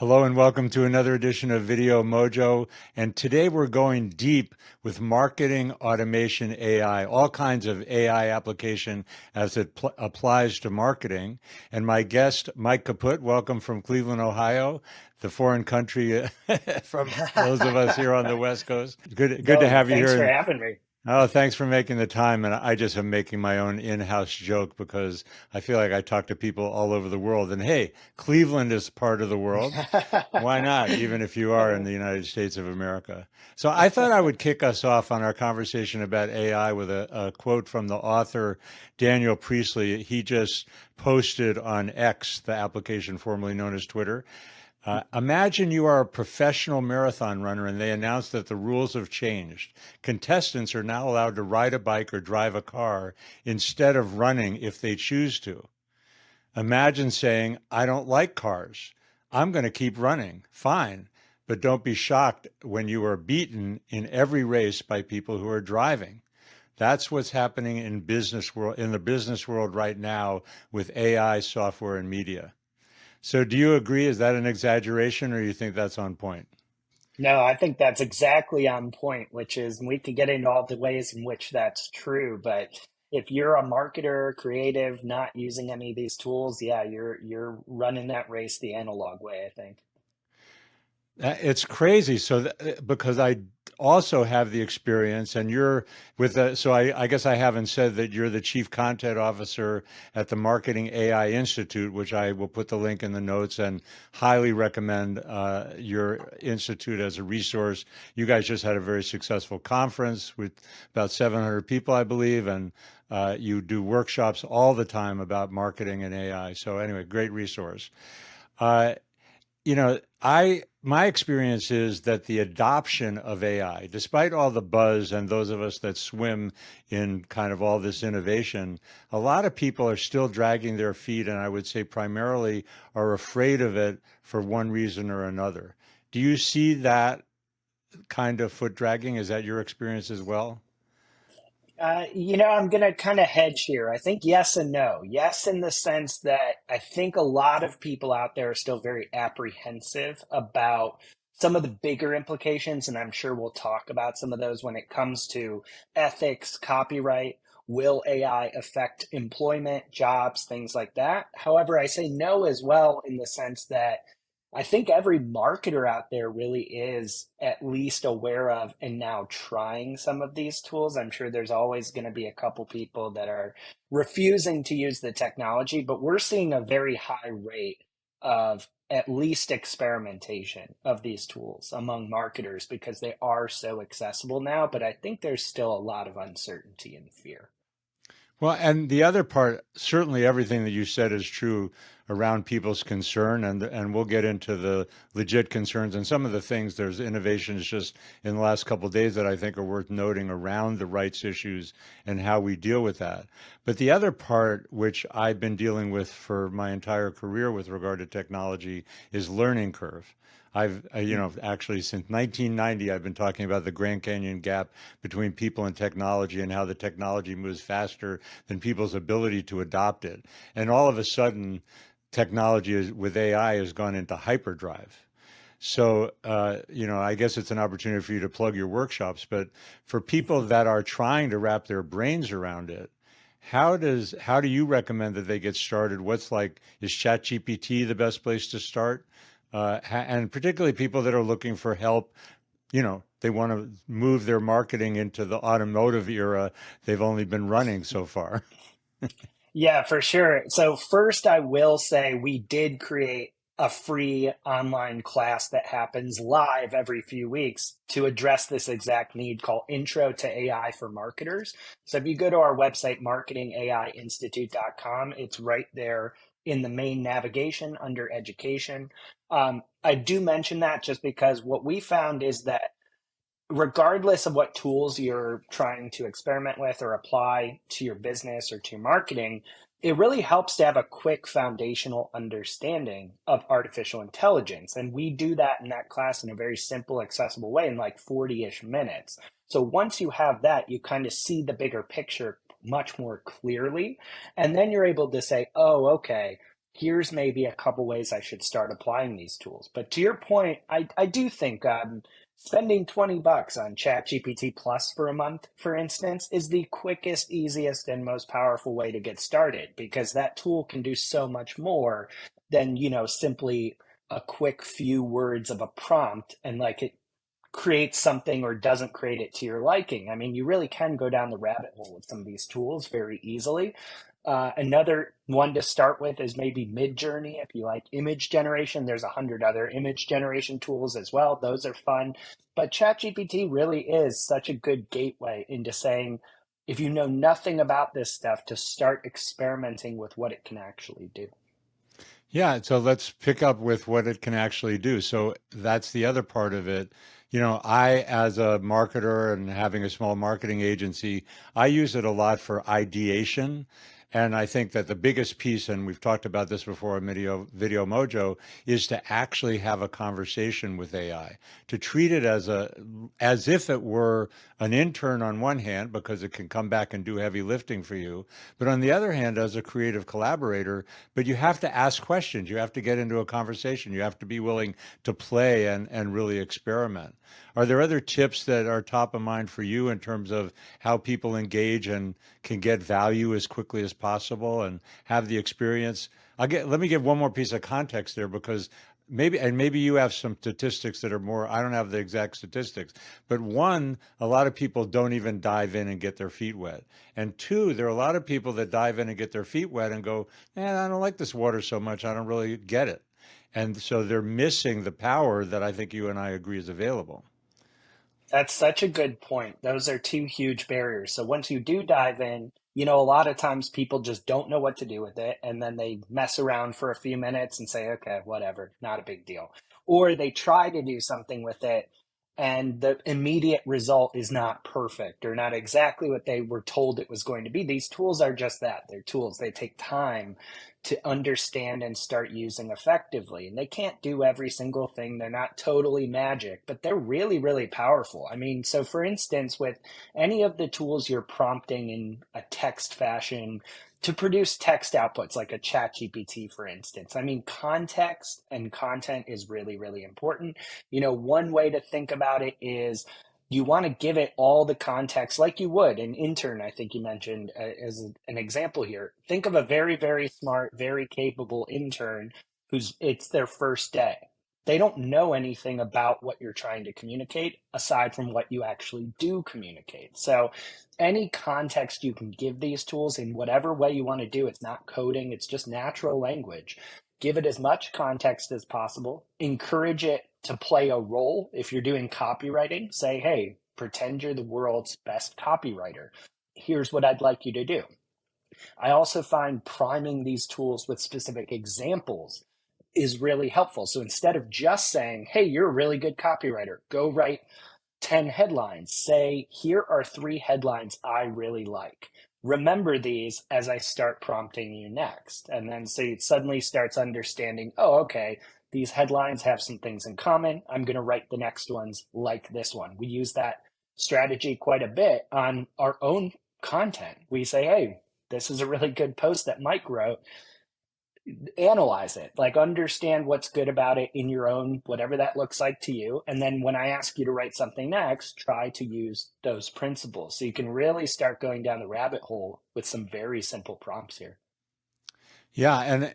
Hello and welcome to another edition of Video Mojo. And today we're going deep with marketing automation AI, all kinds of AI application as it applies to marketing. And my guest, Mike Kaput, welcome from Cleveland, Ohio, the foreign country from those of us here on the West Coast. Good to No, have you thanks for here. having me. Oh, thanks for making the time. And I just am making my own in-house joke because I feel like I talk to people all over the world. And hey, Cleveland is part of the world. Why not, even if you are in the United States of America? So I thought I would kick us off on our conversation about AI with a quote from the author, Daniel Priestley. He just posted on X, the application formerly known as Twitter. Imagine you are a professional marathon runner and they announce that the rules have changed. Contestants are now allowed to ride a bike or drive a car instead of running if they choose to. Imagine saying, I don't like cars. I'm going to keep running. Fine. But don't be shocked when you are beaten in every race by people who are driving. That's what's happening in the business world right now with AI, software, and media. So do you agree? Is that an exaggeration or you think that's on point? No, I think that's exactly on point, which is we could get into all the ways in which that's true, but if you're a marketer, creative, not using any of these tools, yeah, you're running that race the analog way, I think. It's crazy. Because I also have the experience, and you're so I guess I haven't said that you're the chief content officer at the Marketing AI Institute, which I will put the link in the notes and highly recommend your institute as a resource. You guys just had a very successful conference with about 700 people, I believe, and you do workshops all the time about marketing and AI. So anyway, great resource. Uh, I my experience is that the adoption of AI, despite all the buzz and those of us that swim in kind of all this innovation, a lot of people are still dragging their feet, and I would say primarily are afraid of it for one reason or another. Do you see that kind of foot dragging? Is that your experience as well? I'm going to kind of hedge here. I think yes and no. Yes, in the sense that I think a lot of people out there are still very apprehensive about some of the bigger implications, and I'm sure we'll talk about some of those when it comes to ethics, copyright. Will AI affect employment, jobs, things like that? However, I say no as well in the sense that I think every marketer out there really is at least aware of and now trying some of these tools. I'm sure there's always going to be a couple people that are refusing to use the technology, but we're seeing a very high rate of at least experimentation of these tools among marketers because they are so accessible now. But I think there's still a lot of uncertainty and fear. Well, and the other part, certainly everything that you said is true around people's concern, and we'll get into the legit concerns and some of the things. There's innovations just in the last couple of days that I think are worth noting around the rights issues and how we deal with that. But the other part, which I've been dealing with for my entire career with regard to technology, is learning curve. Actually since 1990, I've been talking about the Grand Canyon gap between people and technology and how the technology moves faster than people's ability to adopt it. And all of a sudden, with AI has gone into hyperdrive. So, I guess it's an opportunity for you to plug your workshops, but for people that are trying to wrap their brains around it, how do you recommend that they get started? Is ChatGPT the best place to start? And particularly people that are looking for help, they want to move their marketing into the automotive era they've only been running so far. Yeah, for sure. So first, I will say we did create a free online class that happens live every few weeks to address this exact need called Intro to AI for Marketers. So if you go to our website, marketingainstitute.com, it's right there in the main navigation under education. I do mention that just because what we found is that regardless of what tools you're trying to experiment with or apply to your business or to marketing, it really helps to have a quick foundational understanding of artificial intelligence. And we do that in that class in a very simple, accessible way in like 40-ish minutes. So once you have that, you kind of see the bigger picture much more clearly. And then you're able to say, oh, okay, here's maybe a couple ways I should start applying these tools. But to your point, I do think spending $20 on ChatGPT Plus for a month, for instance, is the quickest, easiest, and most powerful way to get started, because that tool can do so much more than, simply a quick few words of a prompt, and like it creates something or doesn't create it to your liking. I mean, you really can go down the rabbit hole with some of these tools very easily. Another one to start with is maybe Midjourney. If you like image generation, there's 100 other image generation tools as well. Those are fun. But ChatGPT really is such a good gateway into saying, if you know nothing about this stuff, to start experimenting with what it can actually do. Yeah, so let's pick up with what it can actually do. So that's the other part of it. I, as a marketer and having a small marketing agency, I use it a lot for ideation. And I think that the biggest piece, and we've talked about this before on Video Mojo, is to actually have a conversation with AI, to treat it as if it were an intern on one hand, because it can come back and do heavy lifting for you, but on the other hand, as a creative collaborator. But you have to ask questions. You have to get into a conversation. You have to be willing to play and really experiment. Are there other tips that are top of mind for you in terms of how people engage and can get value as quickly as possible and have the experience? Let me give one more piece of context there, because maybe you have some statistics that are more, I don't have the exact statistics, but one, a lot of people don't even dive in and get their feet wet. And two, there are a lot of people that dive in and get their feet wet and go, man, I don't like this water so much. I don't really get it. And so they're missing the power that I think you and I agree is available. That's such a good point. Those are two huge barriers. So once you do dive in, a lot of times people just don't know what to do with it. And then they mess around for a few minutes and say, okay, whatever, not a big deal. Or they try to do something with it and the immediate result is not perfect or not exactly what they were told it was going to be. These tools are just that. They're tools. They take time to understand and start using effectively. And they can't do every single thing. They're not totally magic, but they're really, really powerful. I mean, so for instance, with any of the tools you're prompting in a text fashion to produce text outputs, like a chat GPT, for instance, I mean, context and content is really, really important. One way to think about it is you want to give it all the context like you would an intern. I think you mentioned as an example here. Think of a very, very smart, very capable intern who's it's their first day. They don't know anything about what you're trying to communicate aside from what you actually do communicate. So any context you can give these tools in whatever way you want to do, it's not coding, it's just natural language. Give it as much context as possible. Encourage it to play a role. If you're doing copywriting, say, hey, pretend you're the world's best copywriter. Here's what I'd like you to do. I also find priming these tools with specific examples is really helpful. So instead of just saying, hey, you're a really good copywriter, go write 10 headlines, say, here are 3 headlines I really like. Remember these as I start prompting you next. And then so it suddenly starts understanding, oh, okay, these headlines have some things in common. I'm going to write the next ones like this one. We use that strategy quite a bit on our own content. We say, hey, this is a really good post that Mike wrote. Analyze it, like understand what's good about it in your own, whatever that looks like to you. And then when I ask you to write something next, try to use those principles. So you can really start going down the rabbit hole with some very simple prompts here. Yeah,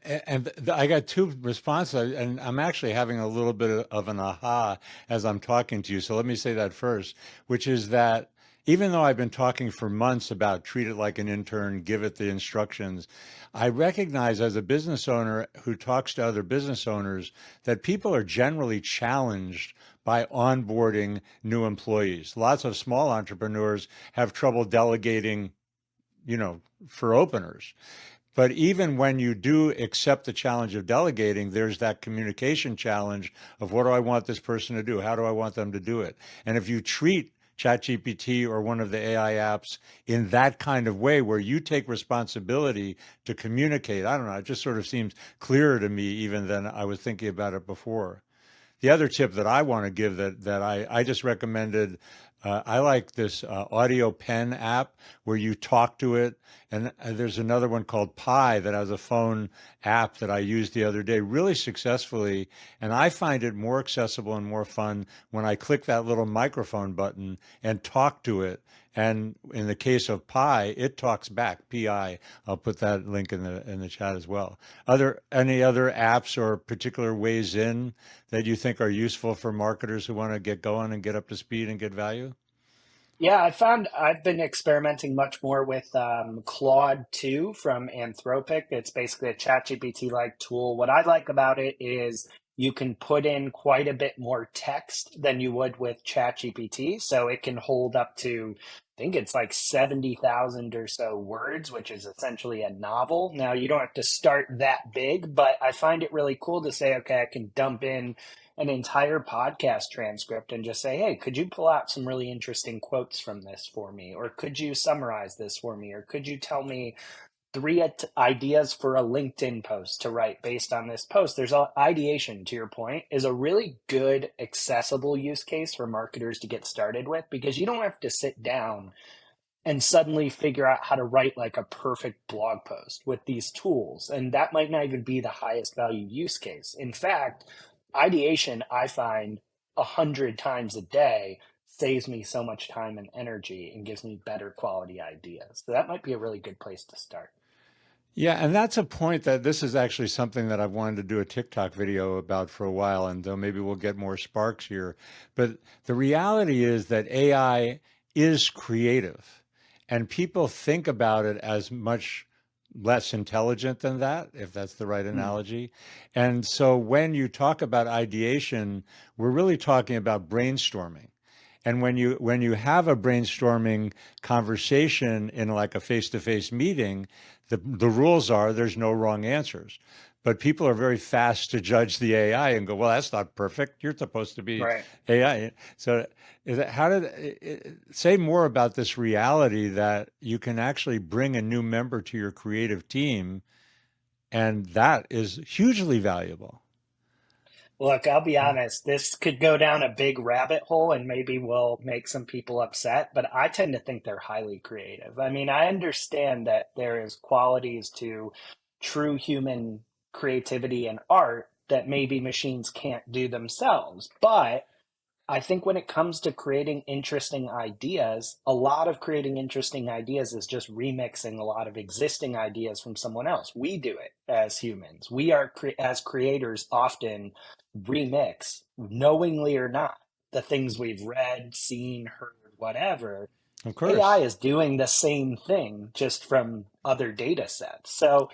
I got two responses, and I'm actually having a little bit of an aha as I'm talking to you. So let me say that first, which is that even though I've been talking for months about treat it like an intern, give it the instructions, I recognize as a business owner who talks to other business owners that people are generally challenged by onboarding new employees. Lots of small entrepreneurs have trouble delegating, for openers. But even when you do accept the challenge of delegating, there's that communication challenge of what do I want this person to do? How do I want them to do it? And if you treat ChatGPT or one of the AI apps in that kind of way where you take responsibility to communicate, I don't know, it just sort of seems clearer to me even than I was thinking about it before. The other tip that I want to give that I just recommended I like this audio pen app where you talk to it. And there's another one called Pi that has a phone app that I used the other day really successfully. And I find it more accessible and more fun when I click that little microphone button and talk to it. And in the case of Pi, it talks back, PI. I'll put that link in the chat as well. Any other apps or particular ways in that you think are useful for marketers who want to get going and get up to speed and get value? Yeah, I found I've been experimenting much more with Claude 2 from Anthropic. It's basically a ChatGPT-like tool. What I like about it is you can put in quite a bit more text than you would with ChatGPT. So it can hold up to, I think it's like 70,000 or so words, which is essentially a novel. Now, you don't have to start that big, but I find it really cool to say, okay, I can dump in an entire podcast transcript and just say, hey, could you pull out some really interesting quotes from this for me? Or could you summarize this for me? Or could you tell me three ideas for a LinkedIn post to write based on this post? There's ideation, to your point, is a really good, accessible use case for marketers to get started with, because you don't have to sit down and suddenly figure out how to write like a perfect blog post with these tools. And that might not even be the highest value use case. In fact, ideation, I find 100 times a day saves me so much time and energy and gives me better quality ideas. So that might be a really good place to start. Yeah, and that's a point that this is actually something that I've wanted to do a TikTok video about for a while, and maybe we'll get more sparks here. But the reality is that AI is creative, and people think about it as much less intelligent than that, if that's the right Hmm. analogy. And so when you talk about ideation, we're really talking about brainstorming. And when you have a brainstorming conversation in like a face-to-face meeting, the rules are there's no wrong answers. But people are very fast to judge the AI and go, well, that's not perfect. You're supposed to be Right. AI. So how did say more about this reality that you can actually bring a new member to your creative team, and that is hugely valuable. Look, I'll be honest, this could go down a big rabbit hole and maybe will make some people upset, but I tend to think they're highly creative. I mean, I understand that there is qualities to true human creativity and art that maybe machines can't do themselves, but I think when it comes to creating interesting ideas, a lot of creating interesting ideas is just remixing a lot of existing ideas from someone else. We do it as humans. We are, as creators, often remix, knowingly or not, the things we've read, seen, heard, whatever. Of AI course. is doing the same thing just from other data sets. So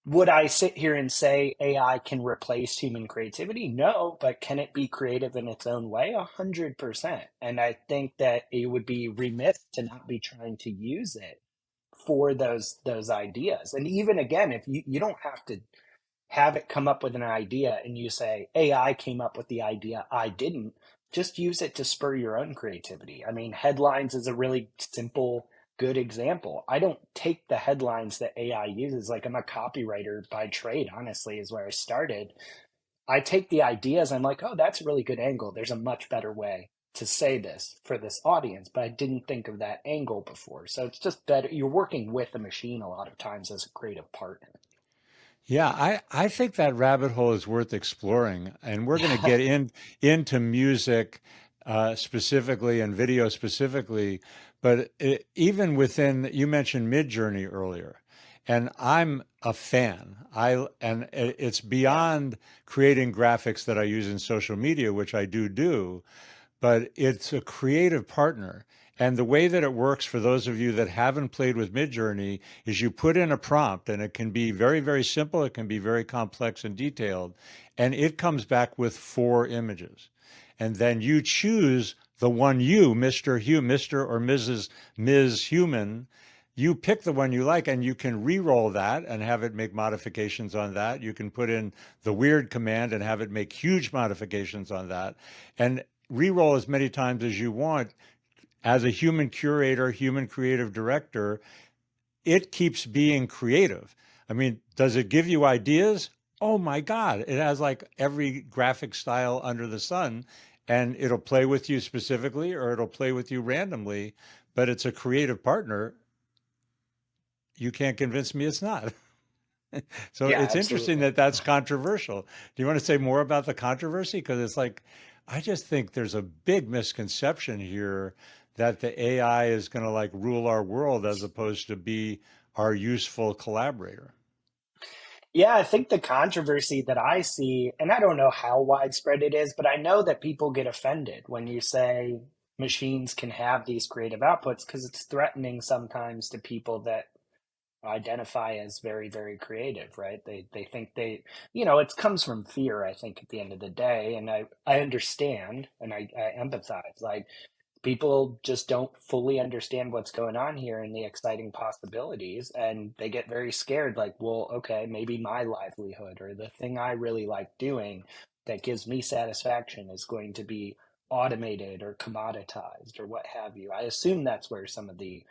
would I sit here and say AI can replace human creativity? No, but can it be creative in its own way? 100%. And I think that it would be remiss to not be trying to use it for those ideas. And even again, if you don't have to have it come up with an idea and you say, AI came up with the idea, I didn't, just use it to spur your own creativity. I mean, headlines is a really simple, good example. I don't take the headlines that AI uses. Like, I'm a copywriter by trade, honestly, is where I started. I take the ideas, I'm like, oh, that's a really good angle. There's a much better way to say this for this audience, but I didn't think of that angle before. So it's just better. You're working with a machine a lot of times as a creative partner. Yeah, I think that rabbit hole is worth exploring, and we're going to get into music specifically and video specifically, but even within, you mentioned Midjourney earlier, and I'm a fan. It's Yeah. beyond creating graphics that I use in social media, which I do, but it's a creative partner. And the way that it works for those of you that haven't played with Midjourney is you put in a prompt, and it can be very, very simple. It can be very complex and detailed. And it comes back with 4 images. And then you choose the one Mr. or Mrs. Ms. Human. You pick the one you like, and you can re-roll that and have it make modifications on that. You can put in the weird command and have it make huge modifications on that. And re-roll as many times as you want. As a human curator, human creative director, it keeps being creative. I mean, does it give you ideas? Oh my God, it has like every graphic style under the sun. and it'll play with you specifically or it'll play with you randomly, but it's a creative partner. You can't convince me it's not. So Yeah, it's interesting absolutely. that that's controversial. Do you want to say more about the controversy? Because it's like, I just think there's a big misconception here that the AI is going to like rule our world as opposed to be our useful collaborator. Yeah, I think the controversy that I see, and I don't know how widespread it is, but I know that people get offended when you say machines can have these creative outputs because it's threatening sometimes to people that identify as very, very creative, right? They think it comes from fear, I think, at the end of the day. And I understand and I empathize. Like, people just don't fully understand what's going on here and the exciting possibilities, and they get very scared, like, well, okay, maybe my livelihood or the thing I really like doing that gives me satisfaction is going to be automated or commoditized or what have you. I assume that's where some of the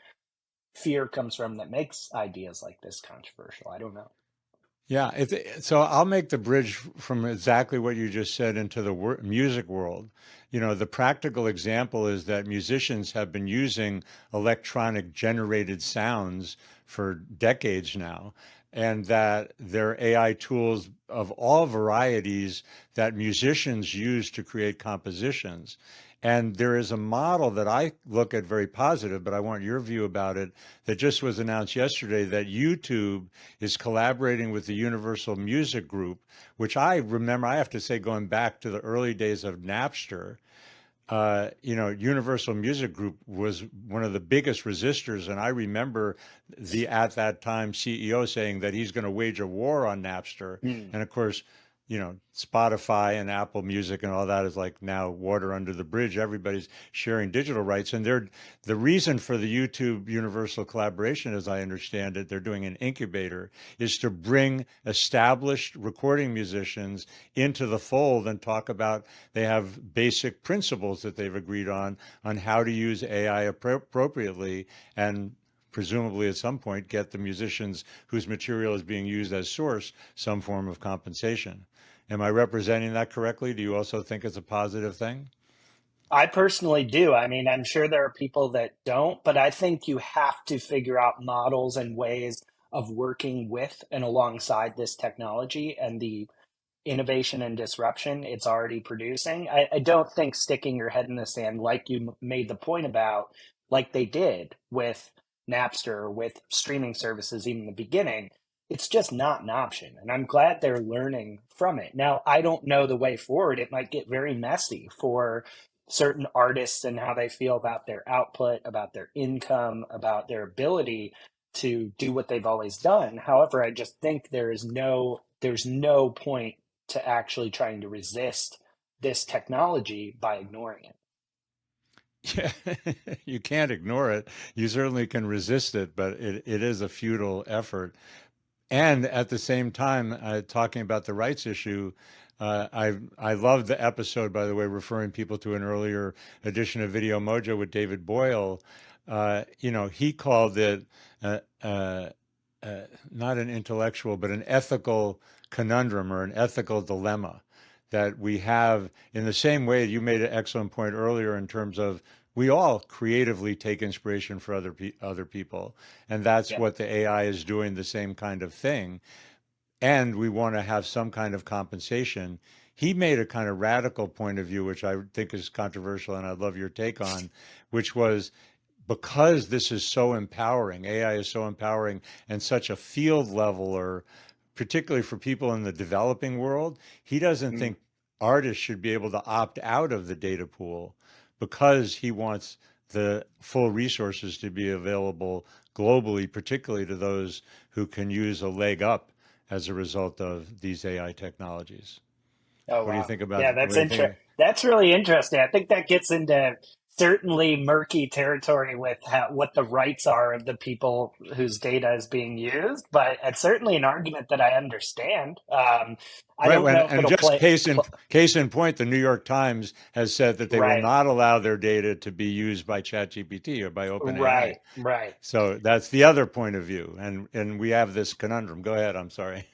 fear comes from that makes ideas like this controversial. I don't know. Yeah, so I'll make the bridge from exactly what you just said into the music world. You know, the practical example is that musicians have been using electronic generated sounds for decades now, and that there are AI tools of all varieties that musicians use to create compositions. And there is a model that I look at very positive, but I want your view about it, that just was announced yesterday that YouTube is collaborating with the Universal Music Group, which I remember, I have to say, going back to the early days of Napster, Universal Music Group was one of the biggest resistors. And I remember the, at that time, CEO saying that he's going to wage a war on Napster. Hmm. And of course, Spotify and Apple Music and all that is like now water under the bridge. Everybody's sharing digital rights. And the reason for the YouTube Universal collaboration, as I understand it, they're doing an incubator, is to bring established recording musicians into the fold and talk about, they have basic principles that they've agreed on how to use AI appropriately, and presumably at some point get the musicians whose material is being used as source some form of compensation. Am I representing that correctly? Do you also think it's a positive thing? I personally do. I mean, I'm sure there are people that don't, but I think you have to figure out models and ways of working with and alongside this technology and the innovation and disruption it's already producing. I don't think sticking your head in the sand, like you made the point about, like they did with Napster, with streaming services, even in the beginning, it's just not an option. And I'm glad they're learning from it. Now, I don't know the way forward. It might get very messy for certain artists and how they feel about their output, about their income, about their ability to do what they've always done. However, I just think there's no point to actually trying to resist this technology by ignoring it. Yeah, you can't ignore it. You certainly can resist it, but it is a futile effort. And at the same time, talking about the rights issue, I love the episode, by the way, referring people to an earlier edition of Video Mojo with David Boyle. He called it uh, uh, not an intellectual, but an ethical conundrum or an ethical dilemma that we have, in the same way you made an excellent point earlier in terms of we all creatively take inspiration for other people, and that's Yeah. what the AI is doing, the same kind of thing, and we want to have some kind of compensation. He made a kind of radical point of view, which I think is controversial, and I'd love your take on, which was, because this is so empowering, AI is so empowering and such a field leveler, particularly for people in the developing world, he doesn't Mm. think artists should be able to opt out of the data pool because he wants the full resources to be available globally, particularly to those who can use a leg up as a result of these AI technologies. Oh What do you wow. think about Yeah, what do you think? that's really interesting. I think that gets into certainly murky territory with what the rights are of the people whose data is being used, but it's certainly an argument that I understand. I Right, don't when know if and it'll just play. case in point, the New York Times has said that they will Right, not allow their data to be used by ChatGPT or by OpenAI. right, right. So that's the other point of view, and we have this conundrum. Go ahead. I'm sorry.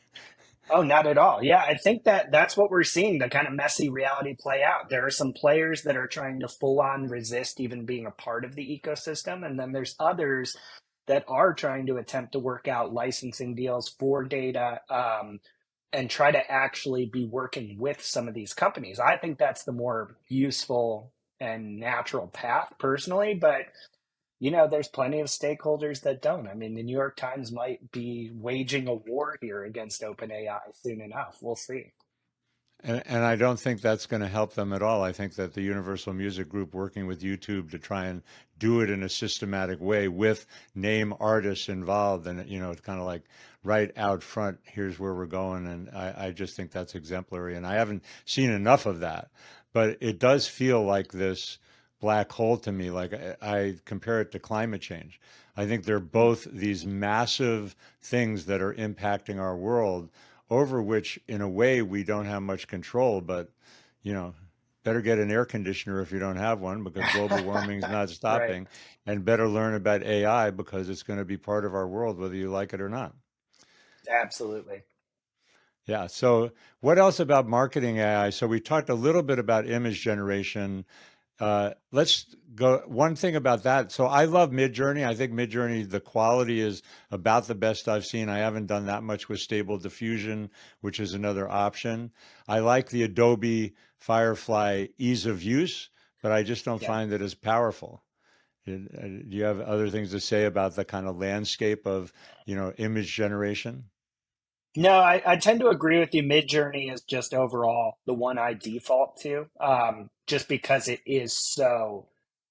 Oh, not at all. Yeah, I think that that's what we're seeing, the kind of messy reality play out. There are some players that are trying to full on resist even being a part of the ecosystem. And then there's others that are trying to attempt to work out licensing deals for data, and try to actually be working with some of these companies. I think that's the more useful and natural path personally. But there's plenty of stakeholders that don't. I mean, the New York Times might be waging a war here against OpenAI soon enough. We'll see. And I don't think that's going to help them at all. I think that the Universal Music Group working with YouTube to try and do it in a systematic way with name artists involved, and it's kind of like right out front, here's where we're going. And I just think that's exemplary. And I haven't seen enough of that, but it does feel like this black hole to me. Like I compare it to climate change. I think they're both these massive things that are impacting our world, over which, in a way, we don't have much control. But, you know, better get an air conditioner if you don't have one, because global warming is not Right. stopping, and better learn about AI because it's going to be part of our world, whether you like it or not. Absolutely. Yeah. So, what else about marketing AI? So, we talked a little bit about image generation. Let's go one thing about that. So I love Midjourney. I think Midjourney, the quality is about the best I've seen. I haven't done that much with Stable Diffusion, which is another option. I like the Adobe Firefly ease of use, but I just don't Yeah. find it as powerful. Do you have other things to say about the kind of landscape of, image generation? No, I tend to agree with you. Midjourney is just overall the one I default to, just because it is so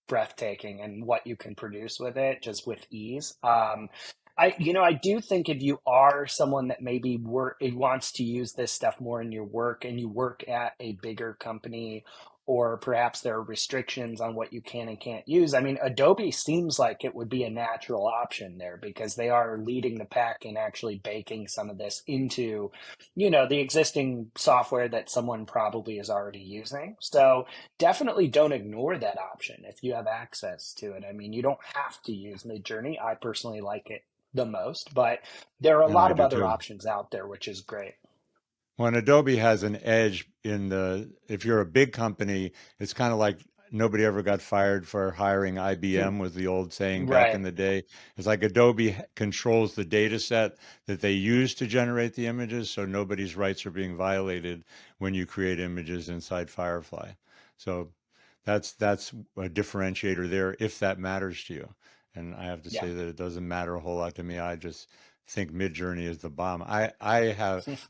breathtaking and what you can produce with it, just with ease. I do think if you are someone that maybe wants to use this stuff more in your work, and you work at a bigger company, or perhaps there are restrictions on what you can and can't use. I mean, Adobe seems like it would be a natural option there, because they are leading the pack in actually baking some of this into, the existing software that someone probably is already using. So definitely don't ignore that option if you have access to it. I mean, you don't have to use Midjourney. I personally like it the most, but there are a And lot I of do other too. options out there, which is great. When Adobe has an edge if you're a big company, it's kind of like nobody ever got fired for hiring IBM, was the old saying back Right. in the day. It's like Adobe controls the data set that they use to generate the images, so nobody's rights are being violated when you create images inside Firefly. So that's a differentiator there, if that matters to you. And I have to Yeah. say that it doesn't matter a whole lot to me. I just think Midjourney is the bomb. I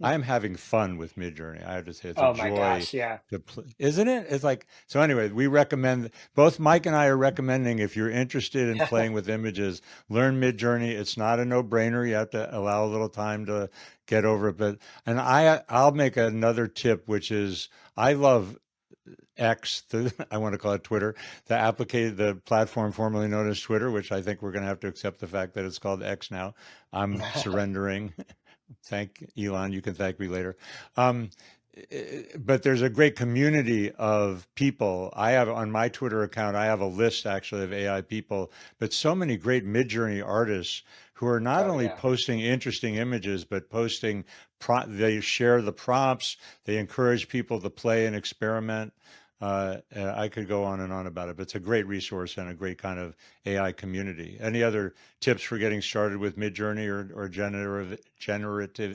am having fun with Midjourney. I have to say it's a Oh my joy gosh. Yeah. to play, isn't it? It's like so. Anyway, we recommend both Mike and I are recommending if you're interested in playing with images, learn Midjourney. It's not a no-brainer. You have to allow a little time to get over it. But and I'll make another tip, which is I love X, I want to call it Twitter, the platform formerly known as Twitter, which I think we're going to have to accept the fact that it's called X now. I'm surrendering. Thank Elon. You can thank me later. Um, but there's a great community of people. I have on my Twitter account, I have a list actually of AI people, but so many great Midjourney artists who are not Oh only yeah. posting interesting images, but they share the prompts, they encourage people to play and experiment. I could go on and on about it, but it's a great resource and a great kind of AI community. Any other tips for getting started with Midjourney or generative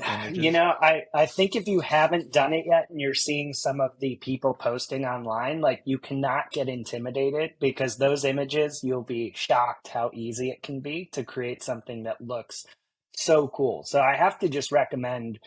images? I think if you haven't done it yet and you're seeing some of the people posting online, like, you cannot get intimidated, because those images, you'll be shocked how easy it can be to create something that looks so cool. So I have to just recommend,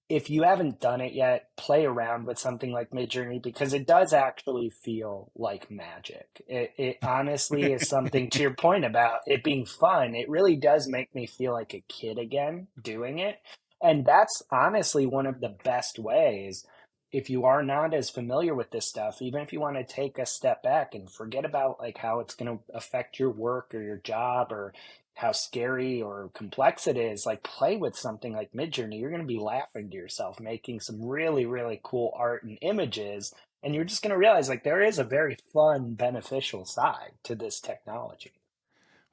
if you haven't done it yet, play around with something like Midjourney, because it does actually feel like magic. It honestly is something, to your point about it being fun, it really does make me feel like a kid again doing it. And that's honestly one of the best ways, if you are not as familiar with this stuff, even if you want to take a step back and forget about like how it's going to affect your work or your job, or how scary or complex it is, like, play with something like Midjourney. You're going to be laughing to yourself, making some really, really cool art and images. And you're just going to realize, like, there is a very fun, beneficial side to this technology.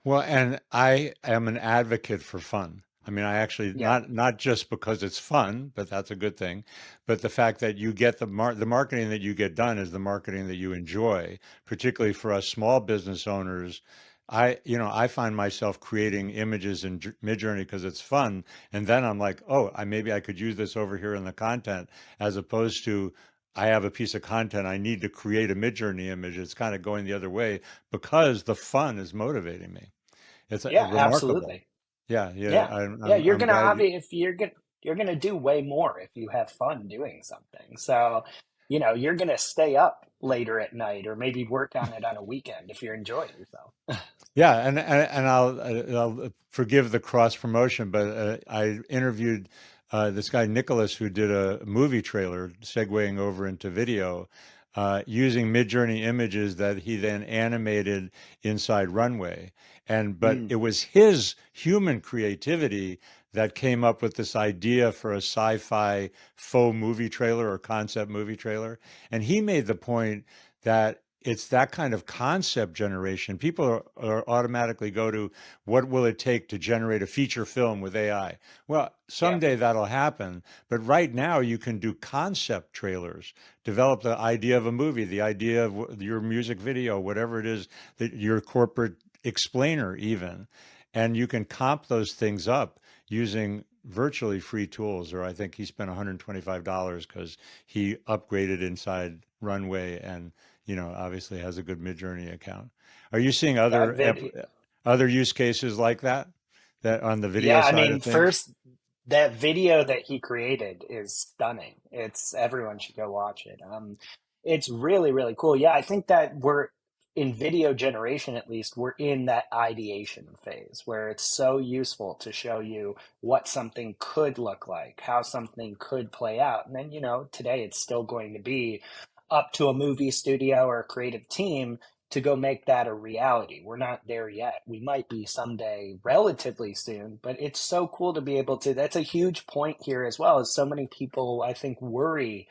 Well, and I am an advocate for fun. I mean, I actually Yeah. not just because it's fun, but that's a good thing, but the fact that you get the marketing that you get done is the marketing that you enjoy, particularly for us small business owners. I find myself creating images in Midjourney because it's fun, and then I'm like, oh, maybe I could use this over here in the content, as opposed to I have a piece of content I need to create a Midjourney image. It's kind of going the other way because the fun is motivating me. It's Yeah, remarkable. absolutely. Yeah, yeah. Yeah. Yeah, I'm glad you. if you're gonna do way more if you have fun doing something. So, you're gonna stay up later at night or maybe work on it on a weekend if you're enjoying yourself. Yeah, and I'll forgive the cross promotion, but I interviewed this guy Nicholas who did a movie trailer, segueing over into video, using Midjourney images that he then animated inside Runway, and but Mm, it was his human creativity that came up with this idea for a sci-fi faux movie trailer or concept movie trailer, and he made the point that it's that kind of concept generation. People are automatically go to what will it take to generate a feature film with AI? Well, yeah. someday that'll happen, but right now you can do concept trailers, develop the idea of a movie, the idea of your music video, whatever it is that your corporate explainer even, and you can comp those things up using virtually free tools. Or I think he spent $125 because he upgraded inside Runway and obviously has a good Midjourney account. Are you seeing That vid other use cases like that on the video Yeah, I side mean, of things? first, that video that he created is stunning. Everyone should go watch it. It's really, really cool. Yeah, I think that we're in video generation, at least, we're in that ideation phase where it's so useful to show you what something could look like, how something could play out. And then, today it's still going to be up to a movie studio or a creative team to go make that a reality. We're not there yet. We might be someday relatively soon, but it's so cool to be able to. That's a huge point here as well, as so many people, I think, worry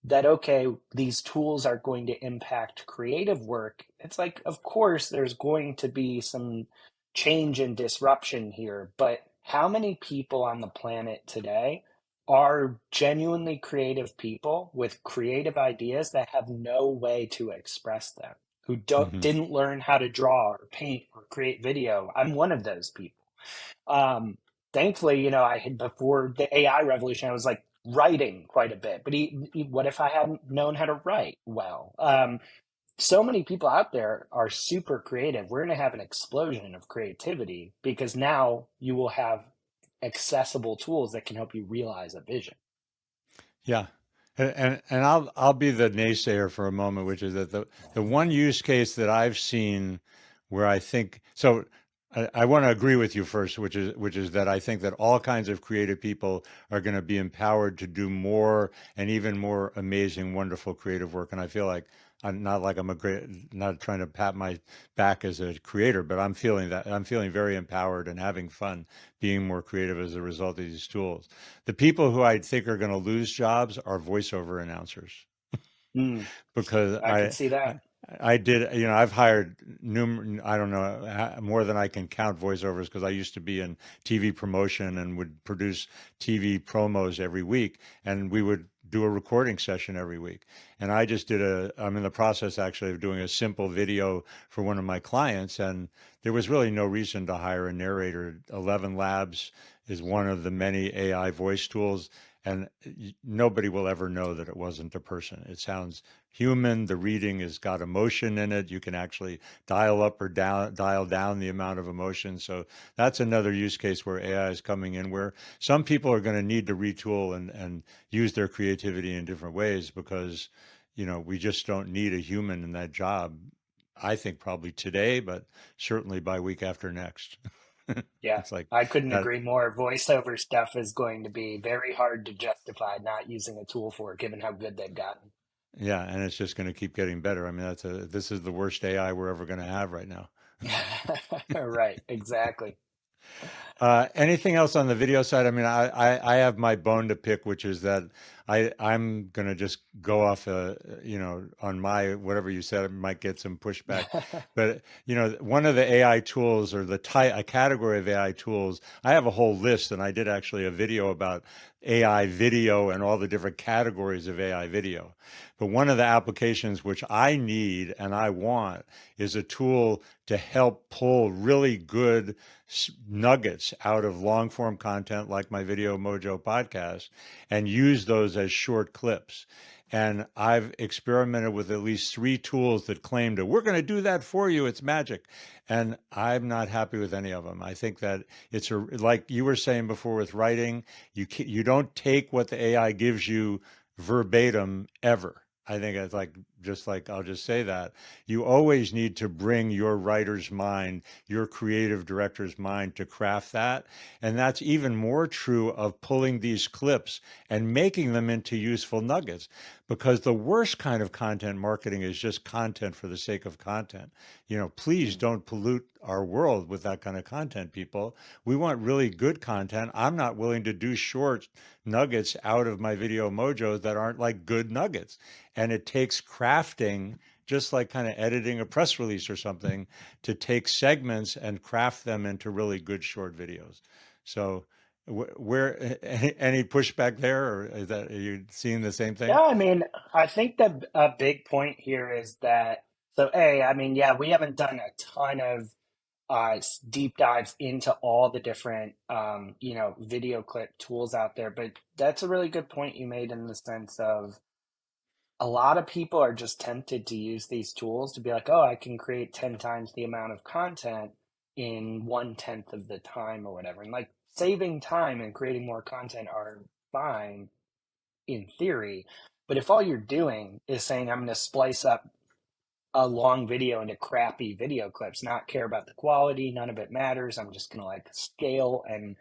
that, okay, these tools are going to impact creative work. It's like, of course, there's going to be some change and disruption here, but how many people on the planet today are genuinely creative people with creative ideas that have no way to express them, who Hmm. didn't learn how to draw or paint or create video? I'm one of those people. Um, Thankfully, I had, before the AI revolution, I was like writing quite a bit. But what if I hadn't known how to write well? So many people out there are super creative. We're going to have an explosion of creativity because now you will have accessible tools that can help you realize a vision. Yeah. And I'll be the naysayer for a moment, which is that the one use case that I've seen where I think so I want to agree with you first, which is that I think that all kinds of creative people are going to be empowered to do more and even more amazing, wonderful creative work. And I feel like I'm not like I'm a great, not trying to pat my back as a creator, but I'm feeling very empowered and having fun being more creative as a result of these tools. The people who I think are going to lose jobs are voiceover announcers Mm, because I could see I that. I did, I've hired I don't know, more than I can count voiceovers because I used to be in TV promotion and would produce TV promos every week, and we would do a recording session every week. And I'm in the process actually of doing a simple video for one of my clients, and there was really no reason to hire a narrator. 11 Labs is one of the many AI voice tools, and nobody will ever know that it wasn't a person. It sounds human. The reading has got emotion in it. You can actually dial up or dial down the amount of emotion. So that's another use case where AI is coming in, where some people are going to need to retool and use their creativity in different ways because, we just don't need a human in that job. I think probably today, but certainly by week after next. Yeah, It's like I couldn't that. agree more. Voiceover stuff is going to be very hard to justify not using a tool for, given how good they've gotten. Yeah, and it's just going to keep getting better. I mean, this is the worst AI we're ever going to have right now. Right, exactly. Anything else on the video side? I mean, I have my bone to pick, which is that I'm going to just go off, on my, whatever you said, I might get some pushback. But, one of the AI tools or a category of AI tools, I have a whole list and I did actually a video about AI video and all the different categories of AI video. But one of the applications which I need and I want is a tool to help pull really good nuggets out of long form content like my Video Mojo podcast and use those as short clips. And I've experimented with at least 3 tools that claim to, we're going to do that for you. It's magic. And I'm not happy with any of them. I think that like you were saying before with writing, you don't take what the AI gives you verbatim ever. I think it's like, just like, I'll just say that you always need to bring your writer's mind, your creative director's mind to craft that. And that's even more true of pulling these clips and making them into useful nuggets, because the worst kind of content marketing is just content for the sake of content. Please don't pollute our world with that kind of content, people. We want really good content. I'm not willing to do short nuggets out of my Video Mojos that aren't like good nuggets. And it takes crafting, just like kind of editing a press release or something, to take segments and craft them into really good short videos. So, where any pushback there, or are you seeing the same thing? Yeah, I mean, I think the a big point here is that so I mean, yeah, we haven't done a ton of deep dives into all the different video clip tools out there, but that's a really good point you made in the sense of a lot of people are just tempted to use these tools to be like, oh, I can create 10 times the amount of content in 1/10 of the time or whatever. And like saving time and creating more content are fine in theory. But if all you're doing is saying, I'm going to splice up a long video into crappy video clips, not care about the quality, none of it matters. I'm just going to like scale and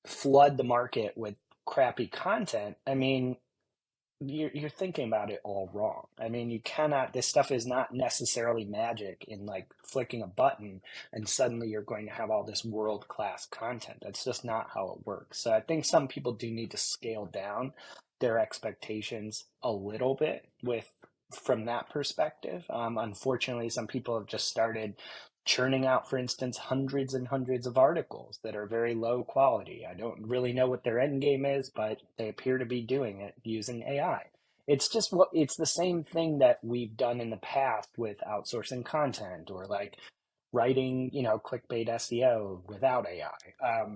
flood the market with crappy content. I mean, you're thinking about it all wrong. I mean, you cannot, this stuff is not necessarily magic in like flicking a button and suddenly you're going to have all this world-class content. That's just not how it works. So I think some people do need to scale down their expectations a little bit with from that perspective. Unfortunately, some people have just started churning out, for instance, hundreds and hundreds of articles that are very low quality. I don't really know what their end game is, but they appear to be doing it using AI. It's the same thing that we've done in the past with outsourcing content or like writing, clickbait SEO without AI.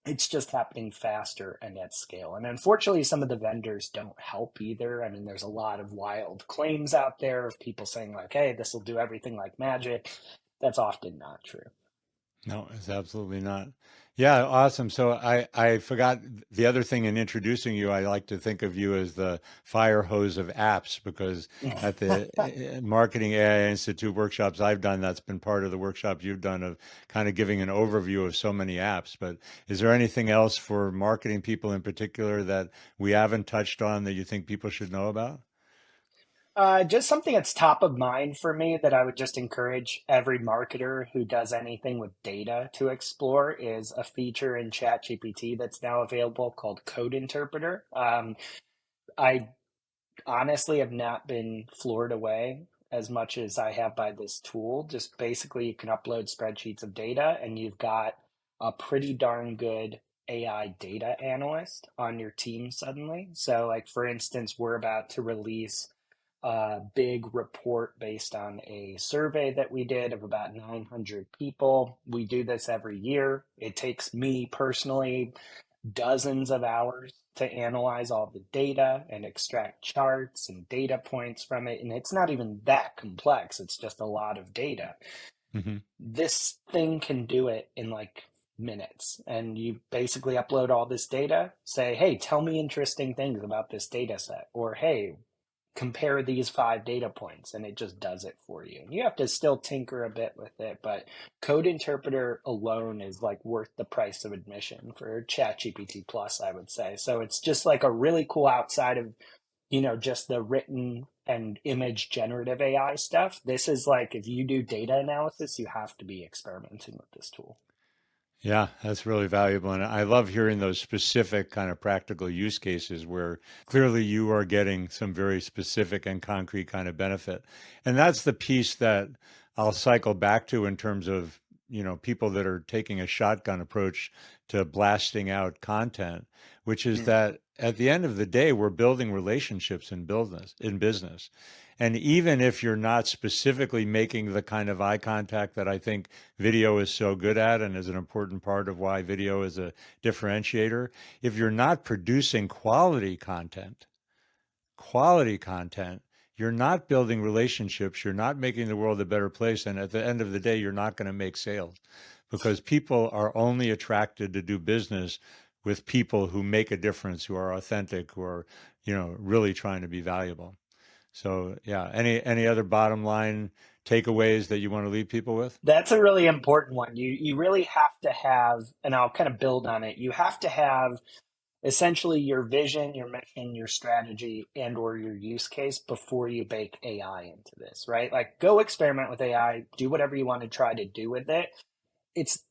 It's just happening faster and at scale. And unfortunately, some of the vendors don't help either. I mean, there's a lot of wild claims out there of people saying, like, hey, this will do everything like magic. That's often not true. No, it's absolutely not. Yeah, awesome. So I forgot the other thing in introducing you. I like to think of you as the fire hose of apps, because at the Marketing AI Institute workshops I've done, that's been part of the workshop you've done, of kind of giving an overview of so many apps. But is there anything else for marketing people in particular that we haven't touched on that you think people should know about? Just something that's top of mind for me that I would just encourage every marketer who does anything with data to explore is a feature in ChatGPT that's now available called Code Interpreter. I honestly have not been floored away as much as I have by this tool. Just basically, you can upload spreadsheets of data, and you've got a pretty darn good AI data analyst on your team suddenly. So, like for instance, we're about to release a big report based on a survey that we did of about 900 people. We do this every year. It takes me personally dozens of hours to analyze all the data and extract charts and data points from it. And it's not even that complex, it's just a lot of data. Hmm. This thing can do it in like minutes. And you basically upload all this data, say, hey, tell me interesting things about this data set, or hey, compare these 5 data points, and it just does it for you. And you have to still tinker a bit with it, but Code Interpreter alone is like worth the price of admission for ChatGPT Plus, I would say. So it's just like a really cool outside of, just the written and image generative AI stuff. This is like if you do data analysis, you have to be experimenting with this tool. Yeah, that's really valuable. And I love hearing those specific kind of practical use cases where clearly you are getting some very specific and concrete kind of benefit. And that's the piece that I'll cycle back to in terms of, people that are taking a shotgun approach to blasting out content, which is Mm. that at the end of the day, we're building relationships in business. And even if you're not specifically making the kind of eye contact that I think video is so good at and is an important part of why video is a differentiator. If you're not producing quality content, you're not building relationships, you're not making the world a better place. And at the end of the day, you're not going to make sales because people are only attracted to do business with people who make a difference, who are authentic, who are, really trying to be valuable. So yeah, any other bottom line takeaways that you want to leave people with? That's a really important one. You really have to have, and I'll kind of build on it. You have to have essentially your vision, your mission, your strategy, and or your use case before you bake AI into this, right? Like go experiment with AI, do whatever you want to try to do with it. It's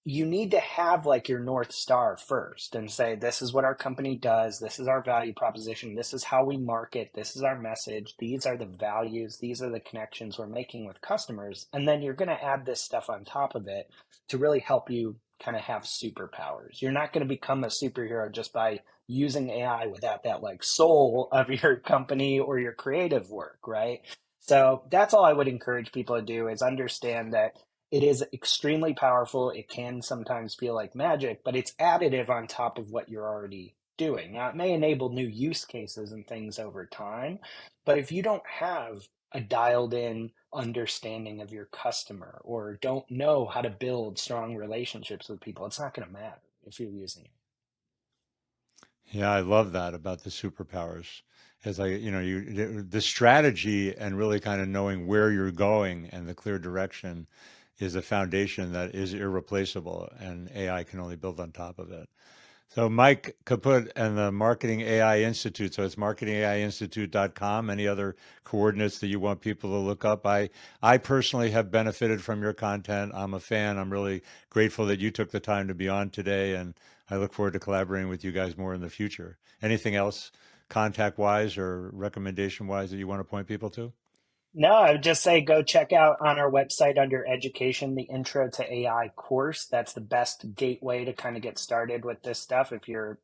You need to have like your North Star first and say, this is what our company does. This is our value proposition. This is how we market. This is our message. These are the values. These are the connections we're making with customers. And then you're going to add this stuff on top of it to really help you kind of have superpowers. You're not going to become a superhero just by using AI without that like soul of your company or your creative work, right? So that's all I would encourage people to do is understand that it is extremely powerful. It can sometimes feel like magic, but it's additive on top of what you're already doing. Now, it may enable new use cases and things over time, but if you don't have a dialed in understanding of your customer or don't know how to build strong relationships with people, it's not going to matter if you're using it. Yeah, I love that about the superpowers. As the strategy and really kind of knowing where you're going and the clear direction is a foundation that is irreplaceable, and AI can only build on top of it. So Mike Kaput and the Marketing AI Institute. So it's marketingaiinstitute.com. Any other coordinates that you want people to look up? I personally have benefited from your content. I'm a fan. I'm really grateful that you took the time to be on today, and I look forward to collaborating with you guys more in the future. Anything else contact wise or recommendation wise that you want to point people to? No, I would just say go check out on our website under education, the Intro to AI course. That's the best gateway to kind of get started with this stuff. If you're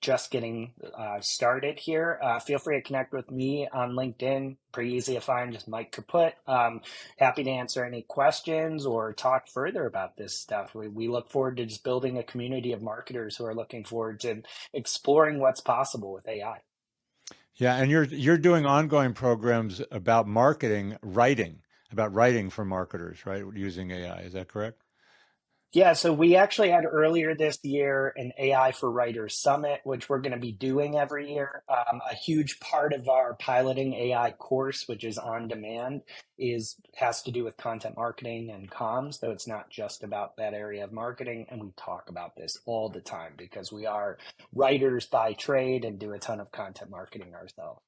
just getting started here, feel free to connect with me on LinkedIn. Pretty easy to find, just Mike Kaput. Happy to answer any questions or talk further about this stuff. We look forward to just building a community of marketers who are looking forward to exploring what's possible with AI. Yeah, and you're doing ongoing programs about about writing for marketers, right? Using AI. Is that correct? Yeah, so we actually had earlier this year an AI for Writers Summit, which we're going to be doing every year. A huge part of our piloting AI course, which is on demand, is has to do with content marketing and comms, though it's not just about that area of marketing. And we talk about this all the time because we are writers by trade and do a ton of content marketing ourselves.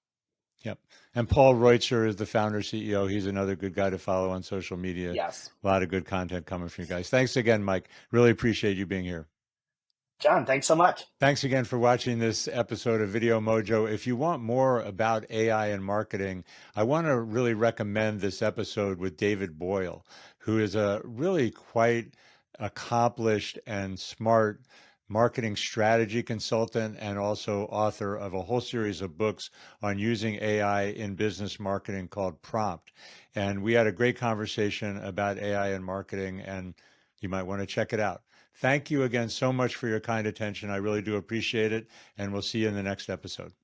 Yep. And Paul Reutzer is the founder CEO. He's another good guy to follow on social media. Yes. A lot of good content coming from you guys. Thanks again, Mike. Really appreciate you being here. John, thanks so much. Thanks again for watching this episode of Video Mojo. If you want more about AI and marketing, I want to really recommend this episode with David Boyle, who is a really quite accomplished and smart marketing strategy consultant and also author of a whole series of books on using AI in business marketing called Prompt. And we had a great conversation about AI and marketing, and you might want to check it out. Thank you again so much for your kind attention. I really do appreciate it, and we'll see you in the next episode.